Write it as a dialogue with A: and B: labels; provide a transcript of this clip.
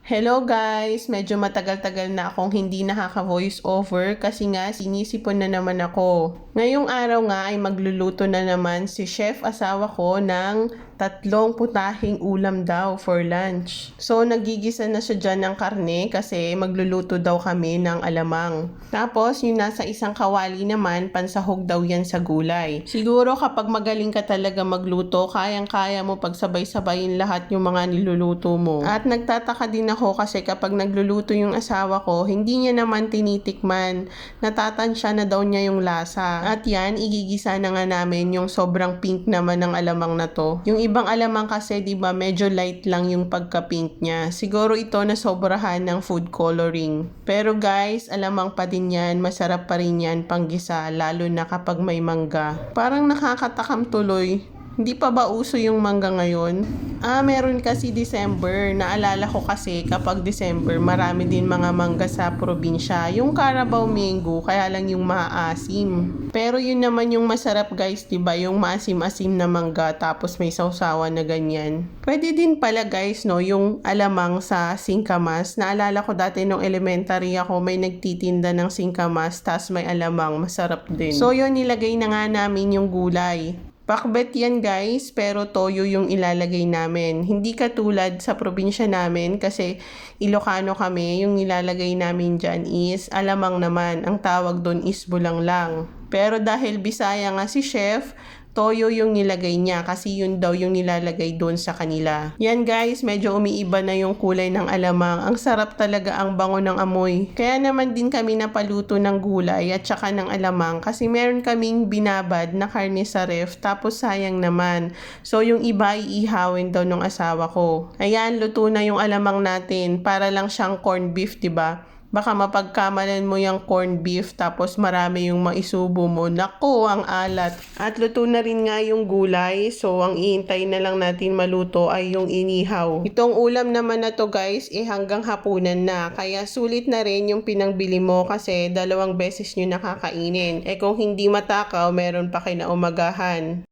A: Hello guys! Medyo matagal-tagal na akong hindi nakaka-voice over kasi nga sinisipon na naman ako. Ngayong araw nga ay magluluto na naman si chef asawa ko ng 3 putahing ulam daw for lunch. So nagigisa na siya dyan ng karne kasi magluluto daw kami ng alamang. Tapos yung nasa isang kawali naman, pansahog daw yan sa gulay. Siguro kapag magaling ka talaga magluto, kayang-kaya mo pagsabay-sabayin lahat yung mga niluluto mo. At nagtataka din ako kasi kapag nagluluto yung asawa ko, hindi niya naman tinitikman. Natatansya na daw niya yung lasa. At yan, igigisa na nga namin yung sobrang pink naman ng alamang na to. Yung ibang alamang kasi, di ba, medyo light lang yung pagka-pink niya. Siguro ito na sobrahan ng food coloring. Pero guys, alamang pa din yan. Masarap pa rin yan panggisa, lalo na kapag may mangga. Parang nakakatakam tuloy. Hindi pa ba uso yung mangga ngayon? Meron kasi December. Naalala ko kasi kapag December, marami din mga mangga sa probinsya. Yung Carabao Mango, kaya lang yung maasim. Pero yun naman yung masarap guys, diba? Yung maasim-asim na mangga, tapos may sausawan na ganyan. Pwede din pala guys, no, yung alamang sa singkamas. Naalala ko dati nung elementary ako, may nagtitinda ng singkamas, tas may alamang. Masarap din. So yun, nilagay na nga namin yung gulay. Pakbet yan guys, pero toyo yung ilalagay namin. Hindi katulad sa probinsya namin kasi Ilocano kami, yung ilalagay namin dyan is alamang naman. Ang tawag doon is bulanglang. Pero dahil Bisaya nga si chef, toyo yung nilagay niya kasi yun daw yung nilalagay doon sa kanila. Yan guys, medyo umiiba na yung kulay ng alamang. Ang sarap talaga, ang bango ng amoy. Kaya naman din kami napaluto ng gulay at saka ng alamang kasi meron kaming binabad na karne sa ref, tapos sayang naman. So yung iba iihawin daw ng asawa ko. Ayan, luto na yung alamang natin. Para lang siyang corned beef, diba? Baka mapagkamalan mo yung corned beef tapos marami yung maisubo mo. Naku, ang alat. At luto na rin nga yung gulay. So, ang iintay na lang natin maluto ay yung inihaw. Itong ulam naman na to guys, hanggang hapunan na. Kaya sulit na rin yung pinangbili mo kasi 2 beses nyo nakakainin. Kung hindi matakaw, meron pa kinaumagahan.